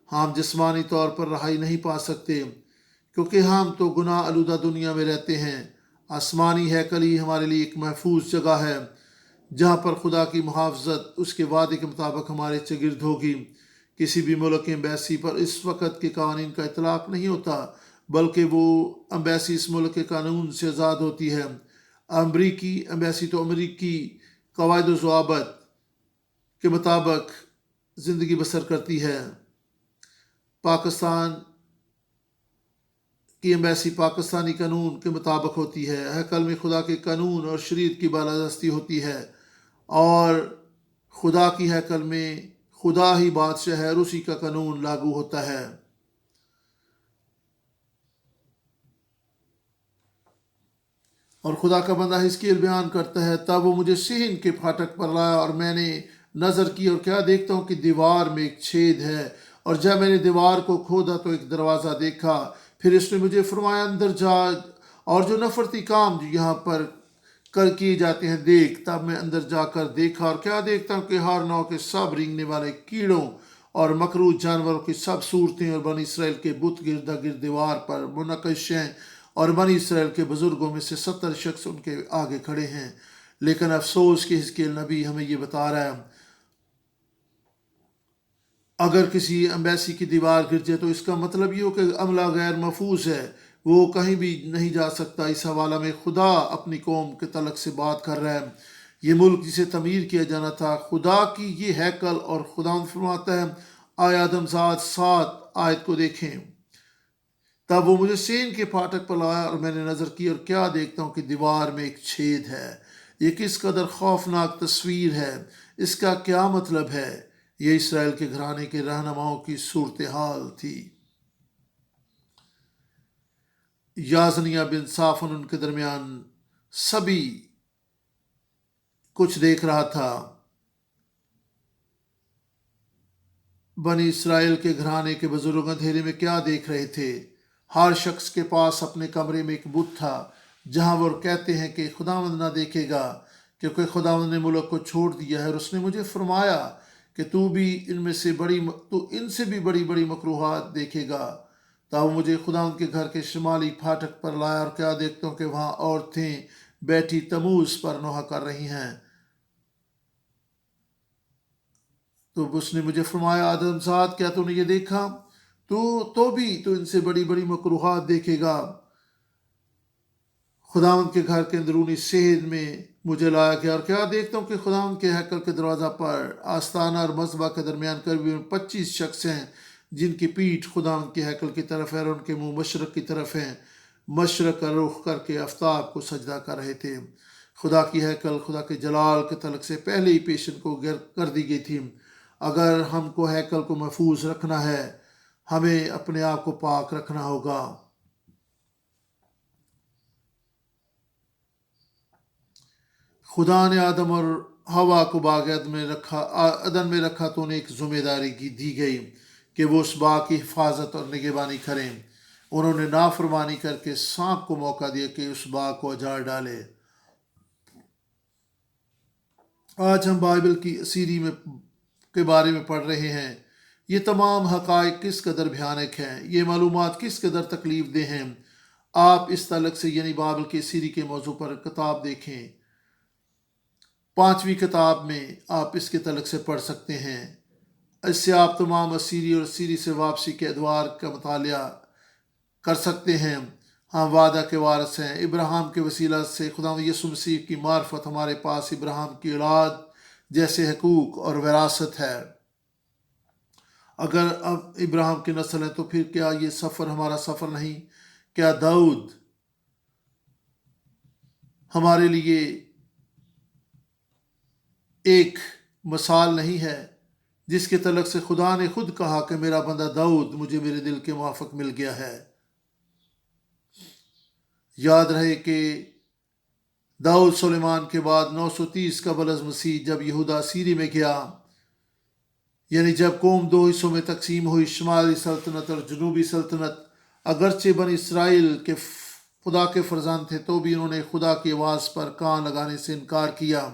S1: ہم جسمانی طور پر رہائی نہیں پا سکتے، کیونکہ ہم تو گناہ آلودہ دنیا میں رہتے ہیں۔ آسمانی ہیکل ہی ہمارے لیے ایک محفوظ جگہ ہے جہاں پر خدا کی محافظت اس کے وعدے کے مطابق ہمارے چگرد ہوگی۔ کسی بھی ملک کی ایمبیسی پر اس وقت کے قوانین کا اطلاق نہیں ہوتا، بلکہ وہ ایمبیسی اس ملک کے قانون سے آزاد ہوتی ہے۔ امریکی ایمبیسی تو امریکی قواعد و ضوابط کے مطابق زندگی بسر کرتی ہے۔ پاکستان کی ایمبیسی پاکستانی قانون کے مطابق ہوتی ہے۔ ہیکل میں خدا کے قانون اور شریعت کی بالادستی ہوتی ہے، اور خدا کی ہیکل میں خدا ہی بادشاہ ہے اور اسی کا قانون لاگو ہوتا ہے۔ اور خدا کا بندہ حزقیل بیان کرتا ہے، تب وہ مجھے صحن کے پھاٹک پر لایا اور میں نے نظر کی اور کیا دیکھتا ہوں کہ دیوار میں ایک چھید ہے، اور جب میں نے دیوار کو کھودا تو ایک دروازہ دیکھا۔ پھر اس نے مجھے فرمایا، اندر جا اور جو نفرتی کام جو یہاں پر کیے جاتے ہیں دیکھ۔ تب میں اندر جا کر دیکھا اور کیا دیکھتا ہوں کہ ہر نوع کے سب رینگنے والے کیڑوں اور مکروہ جانوروں کی سب صورتیں اور بنی اسرائیل کے بت گرد دیوار پر منقش ہیں، اور بنی اسرائیل کے بزرگوں میں سے 70 شخص ان کے آگے کھڑے ہیں۔ لیکن افسوس کہ حزقیل نبی ہمیں یہ بتا رہا ہے، اگر کسی ایمبیسی کی دیوار گر جائے تو اس کا مطلب یہ ہو کہ عملہ غیر محفوظ ہے، وہ کہیں بھی نہیں جا سکتا۔ اس حوالہ میں خدا اپنی قوم کے تعلق سے بات کر رہا ہے۔ یہ ملک جسے تعمیر کیا جانا تھا خدا کی یہ ہیکل، اور خدا فرماتا ہے، آیا آدم ذات 7 آیت کو دیکھیں۔ تب وہ مجھے صحن کے پھاٹک پر لایا اور میں نے نظر کی اور کیا دیکھتا ہوں کہ دیوار میں ایک چھید ہے۔ یہ کس قدر خوفناک تصویر ہے! اس کا کیا مطلب ہے؟ یہ اسرائیل کے گھرانے کے رہنماؤں کی صورتحال تھی۔ یازنیہ بن صافن ان کے درمیان سبھی کچھ دیکھ رہا تھا۔ بنی اسرائیل کے گھرانے کے بزرگ اندھیرے میں کیا دیکھ رہے تھے؟ ہر شخص کے پاس اپنے کمرے میں ایک بت تھا جہاں وہ کہتے ہیں کہ خداوند نہ دیکھے گا، کیونکہ خداوند نے ملک کو چھوڑ دیا ہے۔ اور اس نے مجھے فرمایا کہ تو ان سے بھی بڑی بڑی مکروہات دیکھے گا۔ تب وہ مجھے خداوند کے گھر کے شمالی پھاٹک پر لایا اور کیا دیکھتا ہوں کہ وہاں عورتیں بیٹھی تموز پر نوحہ کر رہی ہیں۔ تو اس نے مجھے فرمایا، آدم ذات، کیا تو نے یہ دیکھا؟ تو ان سے بڑی بڑی مکروہات دیکھے گا۔ خداوند کے گھر کے اندرونی صحن میں مجھے لایا گیا اور کیا دیکھتا ہوں کہ خداوند کے ہیکل کے دروازہ پر آستانہ اور مذبح کے درمیان قریب 25 شخص ہیں، جن کی پیٹھ خداوند کے ہیکل کی طرف ہے اور ان کے منہ مشرق کی طرف ہیں۔ مشرق کا رخ کر کے آفتاب کو سجدہ کر رہے تھے۔ خدا کی ہیکل خدا کے جلال کے تعلق سے پہلے ہی پیشن کو کر دی گئی تھی۔ اگر ہم کو ہیکل کو محفوظ رکھنا ہے ہمیں اپنے آپ کو پاک رکھنا ہوگا۔ خدا نے آدم اور ہوا کو باغ عدن میں رکھا تو انہیں ایک ذمہ داری دی گئی کہ وہ اس باغ کی حفاظت اور نگہبانی کریں۔ انہوں نے نافرمانی کر کے سانپ کو موقع دیا کہ اس باغ کو اجاڑ ڈالے۔ آج ہم بائبل کی اسیری کے بارے میں پڑھ رہے ہیں۔ یہ تمام حقائق کس قدر بھیانک ہیں، یہ معلومات کس قدر تکلیف دہ ہیں۔ آپ اس تعلق سے یعنی بائبل کی اسیری کے موضوع پر کتاب دیکھیں۔ 5ویں کتاب میں آپ اس کے تعلق سے پڑھ سکتے ہیں۔ اس سے آپ تمام اسیری اور اسیری سے واپسی کے ادوار کا مطالعہ کر سکتے ہیں۔ ہم وعدہ کے وارث ہیں۔ ابراہیم کے وسیلہ سے خدا یسوع مسیح کی معرفت ہمارے پاس ابراہیم کی اولاد جیسے حقوق اور وراثت ہے۔ اگر اب ابراہیم کی نسل ہے تو پھر کیا یہ سفر ہمارا سفر نہیں؟ کیا داؤد ہمارے لیے ایک مثال نہیں ہے جس کے تعلق سے خدا نے خود کہا کہ میرا بندہ داؤد مجھے میرے دل کے موافق مل گیا ہے۔ یاد رہے کہ داؤد سلیمان کے بعد 930 قبل از مسیح جب یہودا سیری میں گیا، یعنی جب قوم 2 حصوں میں تقسیم ہوئی، شمالی سلطنت اور جنوبی سلطنت، اگرچہ بنی اسرائیل کے خدا کے فرزند تھے تو بھی انہوں نے خدا کی آواز پر کان لگانے سے انکار کیا۔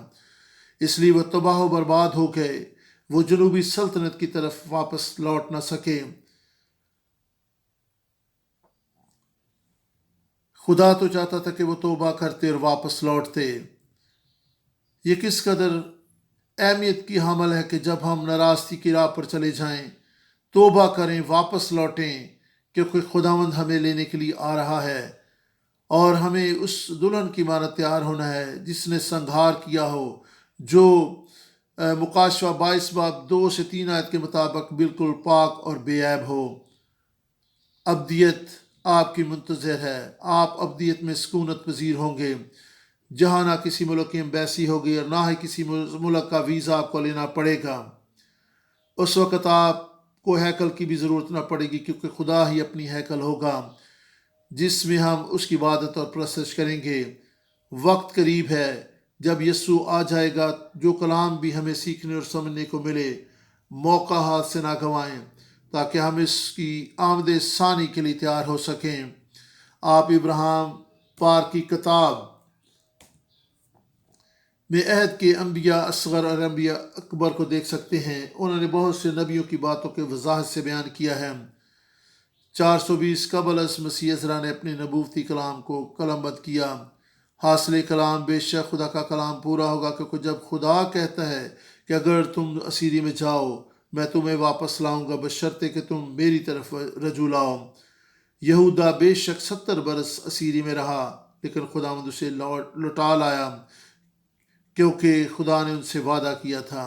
S1: اس لیے وہ تباہ و برباد ہو گئے، وہ جنوبی سلطنت کی طرف واپس لوٹ نہ سکے۔ خدا تو چاہتا تھا کہ وہ توبہ کرتے اور واپس لوٹتے۔ یہ کس قدر اہمیت کی حامل ہے کہ جب ہم ناراستی کی راہ پر چلے جائیں، توبہ کریں، واپس لوٹیں، کیونکہ خداوند ہمیں لینے کے لیے آ رہا ہے، اور ہمیں اس دلہن کی مانند تیار ہونا ہے جس نے سنگھار کیا ہو، جو مکاشفہ 22 باب 2 سے 3 آیت کے مطابق بالکل پاک اور بے عیب ہو۔ ابدیت آپ کی منتظر ہے، آپ ابدیت میں سکونت پذیر ہوں گے، جہاں نہ کسی ملک کی ایمبیسی ہوگی اور نہ ہی کسی ملک کا ویزا آپ کو لینا پڑے گا۔ اس وقت آپ کو ہیکل کی بھی ضرورت نہ پڑے گی، کیونکہ خدا ہی اپنی ہیکل ہوگا جس میں ہم اس کی عبادت اور پرستش کریں گے۔ وقت قریب ہے جب یسوع آ جائے گا۔ جو کلام بھی ہمیں سیکھنے اور سمجھنے کو ملے، موقع ہاتھ سے نہ گنوائیں تاکہ ہم اس کی آمد ثانی کے لیے تیار ہو سکیں۔ آپ ابراہیم پار کی کتاب میں عہد کے انبیاء اصغر اور انبیاء اکبر کو دیکھ سکتے ہیں۔ انہوں نے بہت سے نبیوں کی باتوں کے وضاحت سے بیان کیا ہے۔ 420 قبل از مسیح عزرا نے اپنے نبوتی کلام کو قلم بند کیا۔ حاصل کلام بے شک خدا کا کلام پورا ہوگا، کیونکہ جب خدا کہتا ہے کہ اگر تم اسیری میں جاؤ میں تمہیں واپس لاؤں گا، بشرطے کہ تم میری طرف رجوع لاؤ۔ یہودا بے شک 70 برس اسیری میں رہا، لیکن خداوند اسے لوٹا لایا، کیونکہ خدا نے ان سے وعدہ کیا تھا۔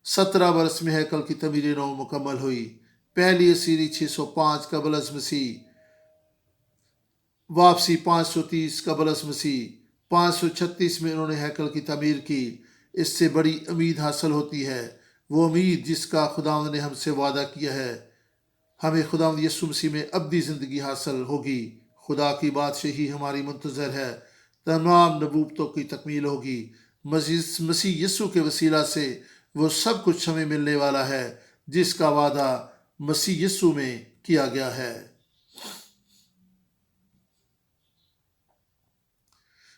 S1: 17 برس میں ہیکل کی تعمیر نو مکمل ہوئی۔ پہلی اسیری 605 قبل از مسیح، واپسی 530 قبل از مسیح، 536 میں انہوں نے ہیکل کی تعمیر کی۔ اس سے بڑی امید حاصل ہوتی ہے، وہ امید جس کا خداوند نے ہم سے وعدہ کیا ہے۔ ہمیں خداوند یسوع مسیح میں ابدی زندگی حاصل ہوگی۔ خدا کی بادشاہی ہماری منتظر ہے، تمام نبوتوں کی تکمیل ہوگی۔ مسیح یسوع کے وسیلہ سے وہ سب کچھ ہمیں ملنے والا ہے جس کا وعدہ مسیح یسوع میں کیا گیا ہے۔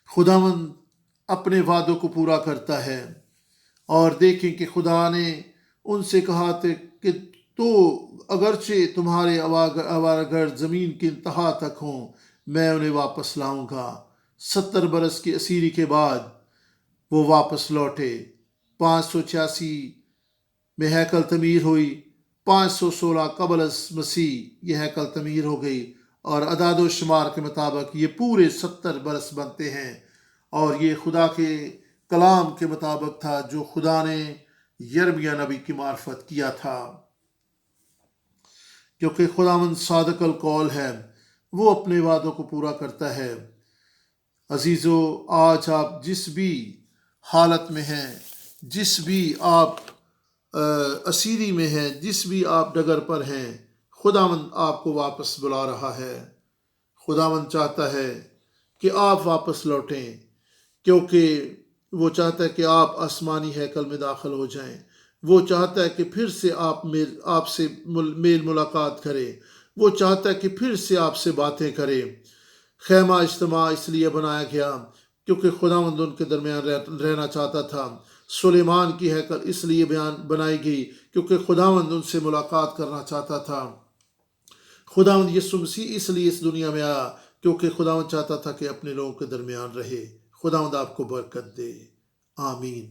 S1: خداوند اپنے وعدوں کو پورا کرتا ہے، اور دیکھیں کہ خدا نے ان سے کہا تھا کہ تو اگرچہ تمہارے آوارہ گرد زمین کی انتہا تک ہوں، میں انہیں واپس لاؤں گا۔ 70 برس کی اسیری کے بعد وہ واپس لوٹے۔ 586 میں ہیکل تعمیر ہوئی۔ 516 قبل از مسیح یہ ہیکل تعمیر ہو گئی، اور اعداد و شمار کے مطابق یہ پورے 70 برس بنتے ہیں، اور یہ خدا کے کلام کے مطابق تھا جو خدا نے یرمیہ نبی کی معرفت کیا تھا، کیونکہ خداوند صادق القول ہے، وہ اپنے وعدوں کو پورا کرتا ہے۔ عزیزو، آج آپ جس بھی حالت میں ہیں، جس بھی آپ اسیری میں ہیں، جس بھی آپ ڈگر پر ہیں، خداوند آپ کو واپس بلا رہا ہے۔ خداوند چاہتا ہے کہ آپ واپس لوٹیں، کیونکہ وہ چاہتا ہے کہ آپ آسمانی ہیکل میں داخل ہو جائیں۔ وہ چاہتا ہے کہ پھر سے آپ سے میل ملاقات کرے۔ وہ چاہتا ہے کہ پھر سے آپ سے باتیں کرے۔ خیمہ اجتماع اس لیے بنایا گیا کیونکہ خداوند ان کے درمیان رہنا چاہتا تھا۔ سلیمان کی ہیکل اس لیے بنائی گئی کیونکہ خداوند ان سے ملاقات کرنا چاہتا تھا۔ خداوند یسوع مسیح اس لیے اس دنیا میں آیا کیونکہ خداوند چاہتا تھا کہ اپنے لوگوں کے درمیان رہے۔ خداوند آپ کو برکت دے، آمین۔